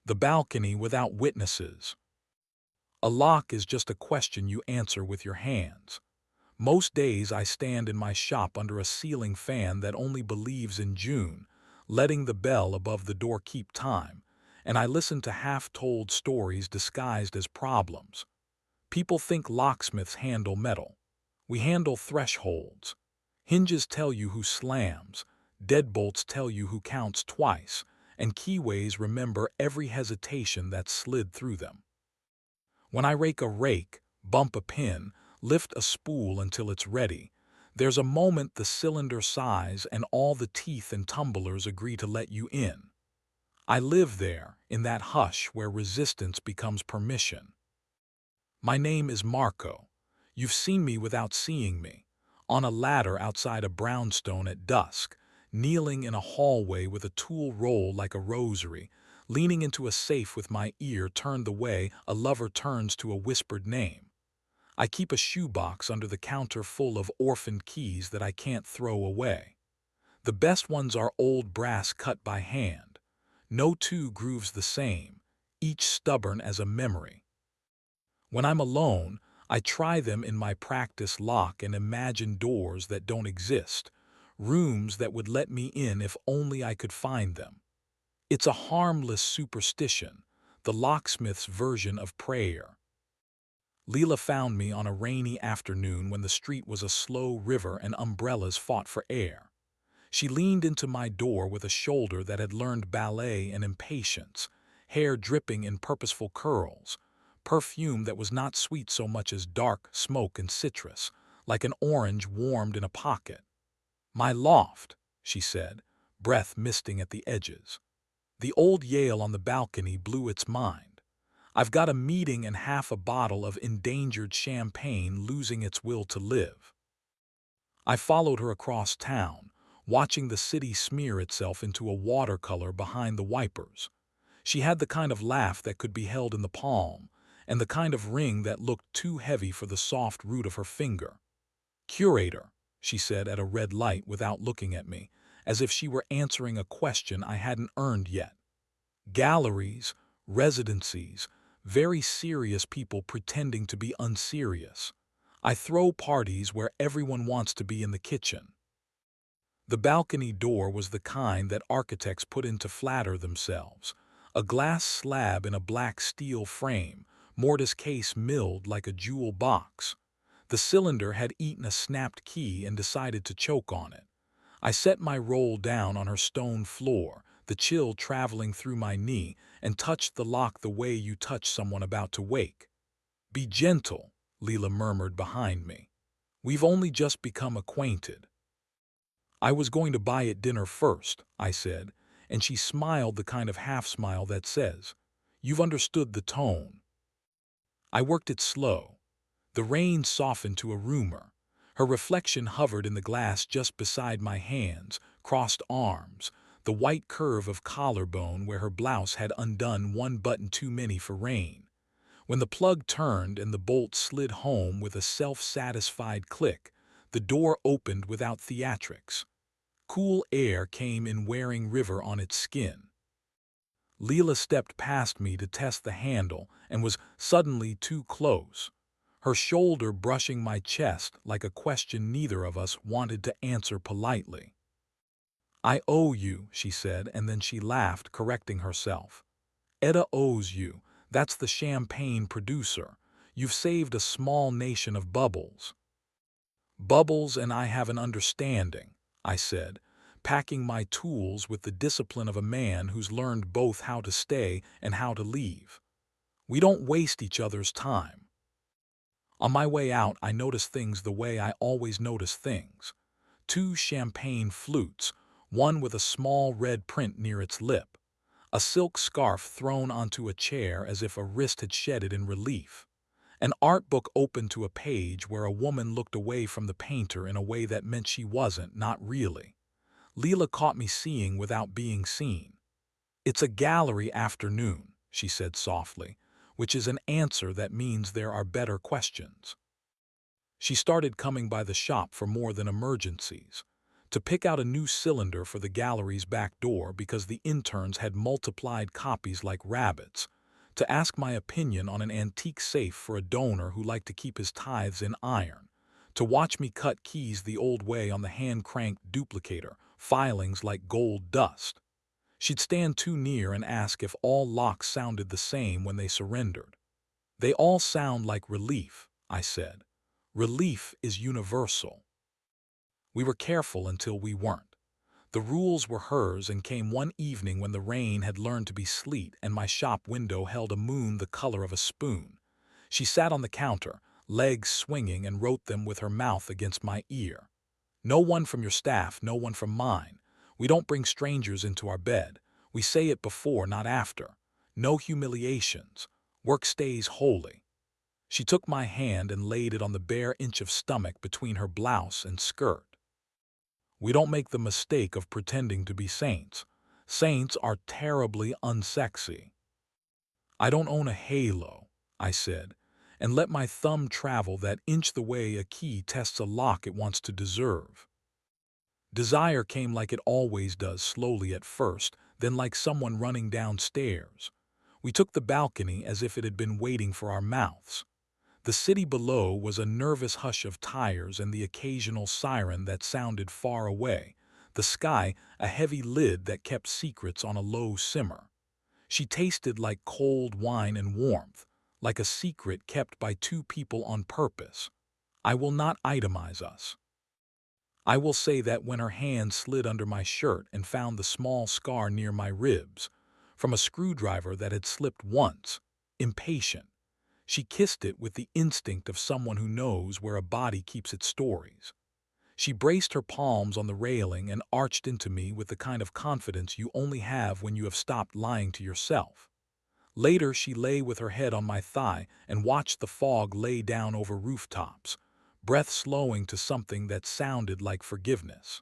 The balcony without witnesses. A lock is just a question you answer with your hands. Most days I stand in my shop under a ceiling fan that only believes in June, letting the bell above the door keep time, and I listen to half-told stories disguised as problems. People think locksmiths handle metal. We handle thresholds. Hinges tell you who slams, deadbolts tell you who counts twice, and keyways remember every hesitation that slid through them. When I rake a rake, bump a pin, lift a spool until it's ready, there's a moment the cylinder sighs and all the teeth and tumblers agree to let you in. I live there, in that hush where resistance becomes permission. My name is Marco. You've seen me without seeing me, on a ladder outside a brownstone at dusk, kneeling in a hallway with a tool roll like a rosary, leaning into a safe with my ear turned the way a lover turns to a whispered name. I keep a shoebox under the counter full of orphaned keys that I can't throw away. The best ones are old brass cut by hand. No two grooves the same, each stubborn as a memory. When I'm alone, I try them in my practice lock and imagine doors that don't exist, rooms that would let me in if only I could find them. It's a harmless superstition, the locksmith's version of prayer. Leela found me on a rainy afternoon when the street was a slow river and umbrellas fought for air. She leaned into my door with a shoulder that had learned ballet and impatience, hair dripping in purposeful curls, perfume that was not sweet so much as dark smoke and citrus, like an orange warmed in a pocket. "My loft," she said, breath misting at the edges. The old Yale on the balcony blew its mind. I've got a meeting and half a bottle of endangered champagne losing its will to live. I followed her across town, watching the city smear itself into a watercolor behind the wipers. She had the kind of laugh that could be held in the palm, and the kind of ring that looked too heavy for the soft root of her finger. "Curator," she said at a red light without looking at me, as if she were answering a question I hadn't earned yet. Galleries, residencies, very serious people pretending to be unserious. I throw parties where everyone wants to be in the kitchen. The balcony door was the kind that architects put in to flatter themselves. A glass slab in a black steel frame, mortise case milled like a jewel box. The cylinder had eaten a snapped key and decided to choke on it. I set my roll down on her stone floor, the chill traveling through my knee, and touched the lock the way you touch someone about to wake. "Be gentle," Leela murmured behind me. "We've only just become acquainted." "I was going to buy at dinner first," I said, and she smiled the kind of half-smile that says, "You've understood the tone." I worked it slow. The rain softened to a rumor. Her reflection hovered in the glass just beside my hands, crossed arms, the white curve of collarbone where her blouse had undone one button too many for rain. When the plug turned and the bolt slid home with a self-satisfied click, the door opened without theatrics. Cool air came in wearing river on its skin. Leela stepped past me to test the handle and was suddenly too close, her shoulder brushing my chest like a question neither of us wanted to answer politely. "I owe you," she said, and then she laughed, correcting herself. "Etta owes you. That's the champagne producer. You've saved a small nation of bubbles." "Bubbles and I have an understanding," I said, packing my tools with the discipline of a man who's learned both how to stay and how to leave. "We don't waste each other's time." On my way out, I noticed things the way I always notice things. Two champagne flutes, one with a small red print near its lip. A silk scarf thrown onto a chair as if a wrist had shed it in relief. An art book open to a page where a woman looked away from the painter in a way that meant she wasn't, not really. Leela caught me seeing without being seen. "It's a gallery afternoon," she said softly, which is an answer that means there are better questions. She started coming by the shop for more than emergencies. to pick out a new cylinder for the gallery's back door because the interns had multiplied copies like rabbits, to ask my opinion on an antique safe for a donor who liked to keep his tithes in iron, to watch me cut keys the old way on the hand-cranked duplicator, filings like gold dust. She'd stand too near and ask if all locks sounded the same when they surrendered. "They all sound like relief," I said. "Relief is universal." We were careful until we weren't. The rules were hers and came one evening when the rain had learned to be sleet and my shop window held a moon the color of a spoon. She sat on the counter, legs swinging, and wrote them with her mouth against my ear. "No one from your staff, no one from mine. We don't bring strangers into our bed. We say it before, not after. No humiliations. Work stays holy." She took my hand and laid it on the bare inch of stomach between her blouse and skirt. "We don't make the mistake of pretending to be saints. Saints are terribly unsexy." "I don't own a halo," I said, and let my thumb travel that inch the way a key tests a lock it wants to deserve. Desire came like it always does, slowly at first, then like someone running downstairs. We took the balcony as if it had been waiting for our mouths. The city below was a nervous hush of tires and the occasional siren that sounded far away, the sky a heavy lid that kept secrets on a low simmer. She tasted like cold wine and warmth, like a secret kept by two people on purpose. I will not itemize us. I will say that when her hand slid under my shirt and found the small scar near my ribs, from a screwdriver that had slipped once, impatient, she kissed it with the instinct of someone who knows where a body keeps its stories. She braced her palms on the railing and arched into me with the kind of confidence you only have when you have stopped lying to yourself. Later, she lay with her head on my thigh and watched the fog lay down over rooftops, breath slowing to something that sounded like forgiveness.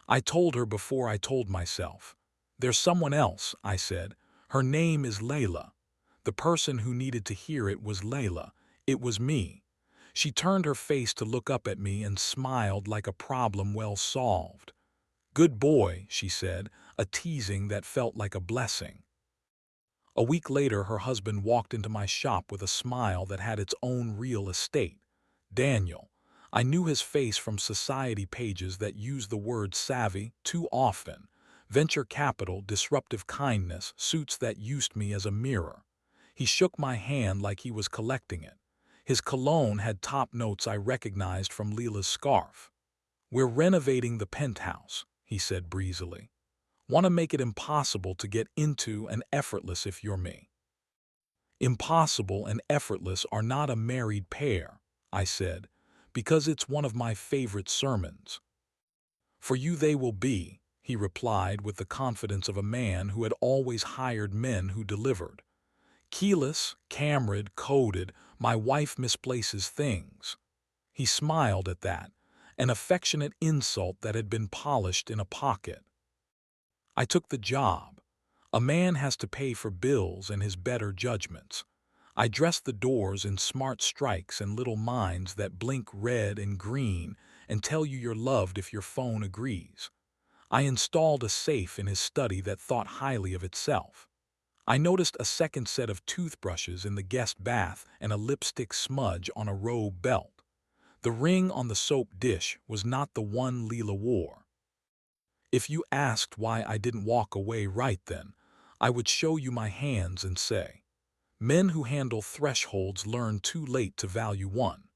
I told her before I told myself. "There's someone else," I said. "Her name is Layla." The person who needed to hear it was Layla. It was me. She turned her face to look up at me and smiled like a problem well solved. "Good boy," she said, a teasing that felt like a blessing. A week later, her husband walked into my shop with a smile that had its own real estate. Daniel. I knew his face from society pages that use the word savvy too often. Venture capital, disruptive kindness, suits that used me as a mirror. He shook my hand like he was collecting it. His cologne had top notes I recognized from Leela's scarf. "We're renovating the penthouse," he said breezily. "Want to make it impossible to get into and effortless if you're me." "Impossible and effortless are not a married pair," I said, "because it's one of my favorite sermons." "For you they will be," he replied with the confidence of a man who had always hired men who delivered. "Keyless, cameraed, coded, my wife misplaces things." He smiled at that, an affectionate insult that had been polished in a pocket. I took the job. A man has to pay for bills and his better judgments. I dressed the doors in smart strikes and little minds that blink red and green and tell you you're loved if your phone agrees. I installed a safe in his study that thought highly of itself. I noticed a second set of toothbrushes in the guest bath and a lipstick smudge on a robe belt. The ring on the soap dish was not the one Leela wore. If you asked why I didn't walk away right then, I would show you my hands and say, "Men who handle thresholds learn too late to value one."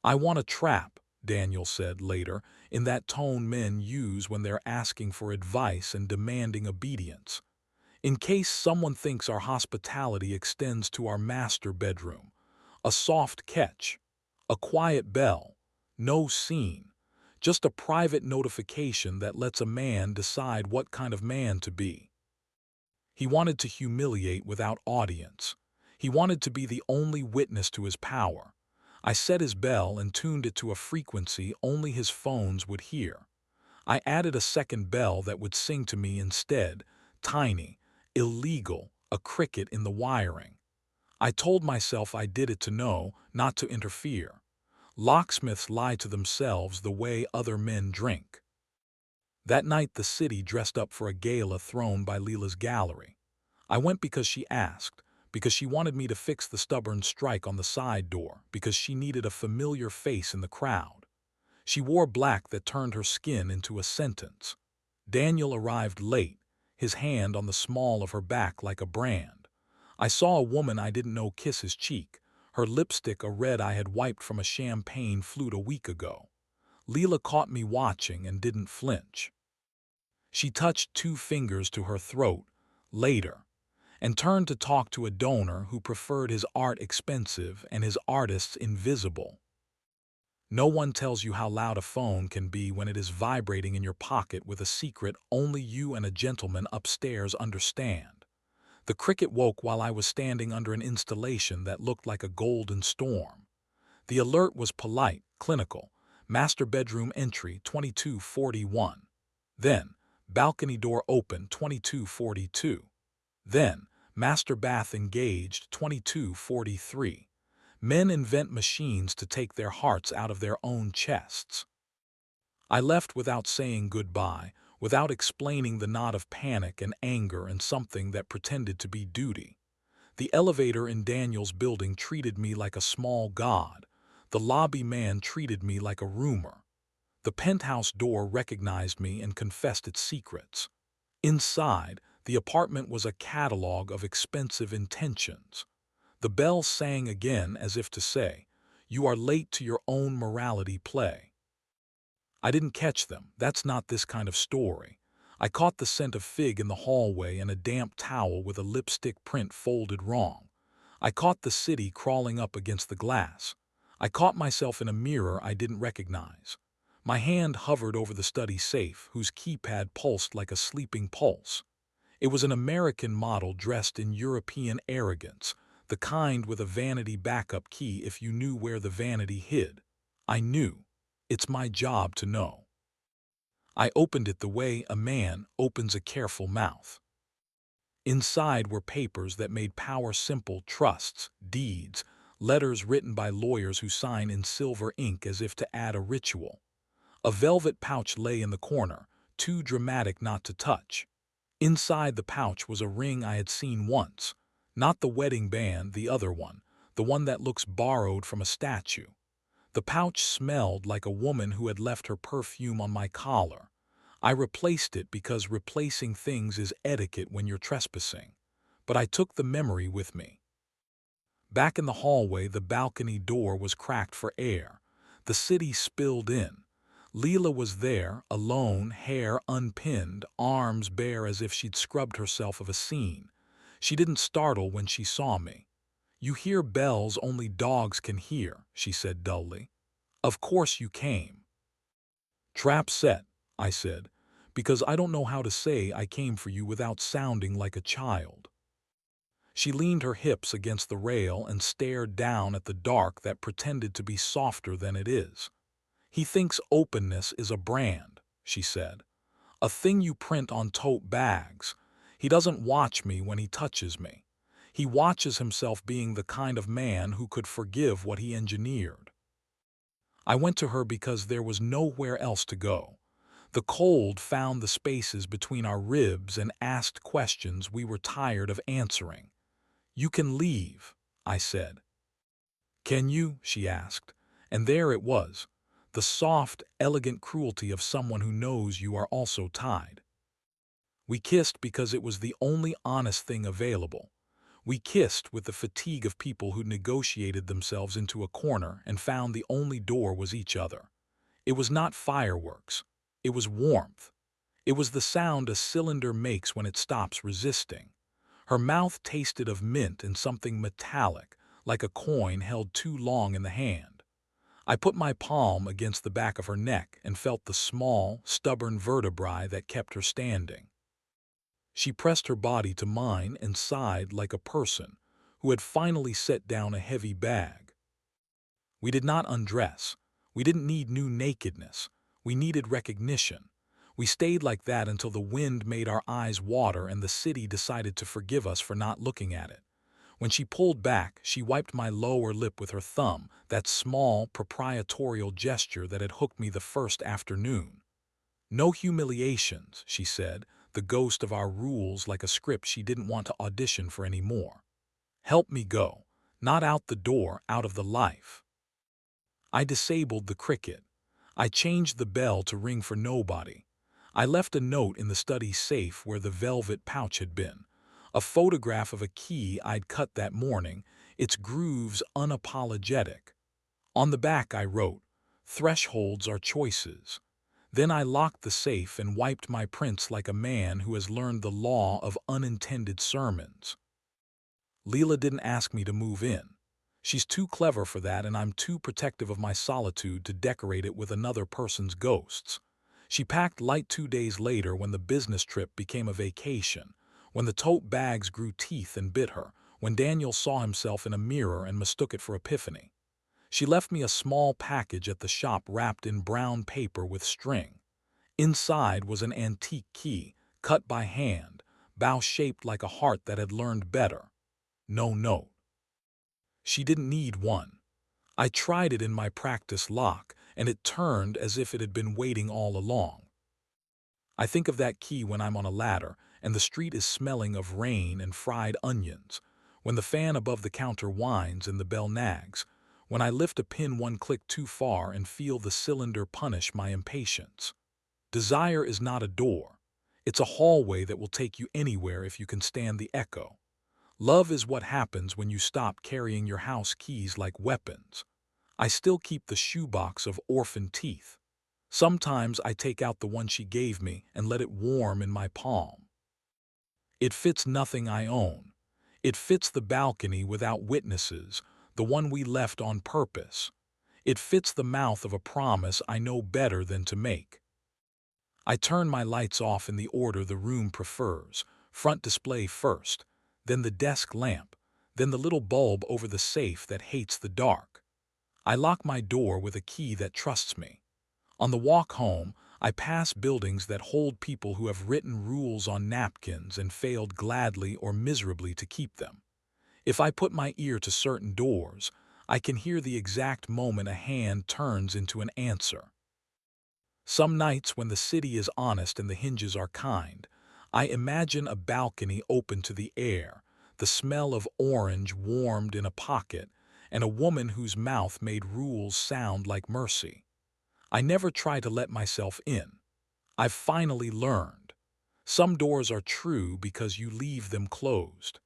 "I want a trap," Daniel said later, in that tone men use when they're asking for advice and demanding obedience. "In case someone thinks our hospitality extends to our master bedroom. A soft catch, a quiet bell, no scene. Just a private notification that lets a man decide what kind of man to be." He wanted to humiliate without audience. He wanted to be the only witness to his power. I set his bell and tuned it to a frequency only his phones would hear. I added a second bell that would sing to me instead, tiny, illegal, a cricket in the wiring. I told myself I did it to know, not to interfere. Locksmiths lie to themselves the way other men drink. That night the city dressed up for a gala thrown by Leela's gallery. I went because she asked, because she wanted me to fix the stubborn strike on the side door, because she needed a familiar face in the crowd. She wore black that turned her skin into a sentence. Daniel arrived late, his hand on the small of her back like a brand. I saw a woman I didn't know kiss his cheek, her lipstick a red I had wiped from a champagne flute a week ago. Leela caught me watching and didn't flinch. She touched 2 fingers to her throat, later, and turned to talk to a donor who preferred his art expensive and his artists invisible. No one tells you how loud a phone can be when it is vibrating in your pocket with a secret only you and a gentleman upstairs understand. The cricket woke while I was standing under an installation that looked like a golden storm. The alert was polite, clinical. Master bedroom entry 2241. Then, balcony door open 2242. Then, master bath engaged 2243. Men invent machines to take their hearts out of their own chests. I left without saying goodbye, without explaining the knot of panic and anger and something that pretended to be duty. The elevator in Daniel's building treated me like a small god. The lobby man treated me like a rumor. The penthouse door recognized me and confessed its secrets. Inside, the apartment was a catalog of expensive intentions. The bell sang again as if to say, "You are late to your own morality play." I didn't catch them. That's not this kind of story. I caught the scent of fig in the hallway and a damp towel with a lipstick print folded wrong. I caught the city crawling up against the glass. I caught myself in a mirror I didn't recognize. My hand hovered over the study safe, whose keypad pulsed like a sleeping pulse. It was an American model dressed in European arrogance, the kind with a vanity backup key if you knew where the vanity hid. I knew. It's my job to know. I opened it the way a man opens a careful mouth. Inside were papers that made power simple: trusts, deeds, letters written by lawyers who sign in silver ink as if to add a ritual. A velvet pouch lay in the corner, too dramatic not to touch. Inside the pouch was a ring I had seen once, not the wedding band, the other one, the one that looks borrowed from a statue. The pouch smelled like a woman who had left her perfume on my collar. I replaced it because replacing things is etiquette when you're trespassing. But I took the memory with me. Back in the hallway, the balcony door was cracked for air. The city spilled in. Leela was there, alone, hair unpinned, arms bare as if she'd scrubbed herself of a scene. She didn't startle when she saw me. "You hear bells only dogs can hear," she said dully. "Of course you came." "Trap set," I said, "because I don't know how to say I came for you without sounding like a child." She leaned her hips against the rail and stared down at the dark that pretended to be softer than it is. "He thinks openness is a brand," she said. "A thing you print on tote bags. He doesn't watch me when he touches me. He watches himself being the kind of man who could forgive what he engineered." I went to her because there was nowhere else to go. The cold found the spaces between our ribs and asked questions we were tired of answering. "You can leave," I said. "Can you?" she asked. And there it was, the soft, elegant cruelty of someone who knows you are also tied. We kissed because it was the only honest thing available. We kissed with the fatigue of people who negotiated themselves into a corner and found the only door was each other. It was not fireworks. It was warmth. It was the sound a cylinder makes when it stops resisting. Her mouth tasted of mint and something metallic, like a coin held too long in the hand. I put my palm against the back of her neck and felt the small, stubborn vertebrae that kept her standing. She pressed her body to mine and sighed like a person who had finally set down a heavy bag. We did not undress. We didn't need new nakedness. We needed recognition. We stayed like that until the wind made our eyes water and the city decided to forgive us for not looking at it. When she pulled back, she wiped my lower lip with her thumb, that small, proprietorial gesture that had hooked me the first afternoon. "No humiliations," she said, the ghost of our rules like a script she didn't want to audition for anymore. "Help me go. Not out the door, out of the life." I disabled the cricket. I changed the bell to ring for nobody. I left a note in the study safe where the velvet pouch had been. A photograph of a key I'd cut that morning, its grooves unapologetic. On the back I wrote, "Thresholds are choices." Then I locked the safe and wiped my prints like a man who has learned the law of unintended sermons. Leela didn't ask me to move in. She's too clever for that, and I'm too protective of my solitude to decorate it with another person's ghosts. She packed light 2 days later when the business trip became a vacation, when the tote bags grew teeth and bit her, when Daniel saw himself in a mirror and mistook it for Epiphany. She left me a small package at the shop wrapped in brown paper with string. Inside was an antique key, cut by hand, bow-shaped like a heart that had learned better. No note. She didn't need one. I tried it in my practice lock, and it turned as if it had been waiting all along. I think of that key when I'm on a ladder, and the street is smelling of rain and fried onions, when the fan above the counter whines and the bell nags, when I lift a pin one click too far and feel the cylinder punish my impatience. Desire is not a door. It's a hallway that will take you anywhere if you can stand the echo. Love is what happens when you stop carrying your house keys like weapons. I still keep the shoebox of orphan teeth. Sometimes I take out the one she gave me and let it warm in my palm. It fits nothing I own. It fits the balcony without witnesses, the one we left on purpose. It fits the mouth of a promise I know better than to make. I turn my lights off in the order the room prefers, front display first, then the desk lamp, then the little bulb over the safe that hates the dark. I lock my door with a key that trusts me. On the walk home, I pass buildings that hold people who have written rules on napkins and failed gladly or miserably to keep them. If I put my ear to certain doors, I can hear the exact moment a hand turns into an answer. Some nights when the city is honest and the hinges are kind, I imagine a balcony open to the air, the smell of orange warmed in a pocket, and a woman whose mouth made rules sound like mercy. I never try to let myself in. I've finally learned. Some doors are true because you leave them closed.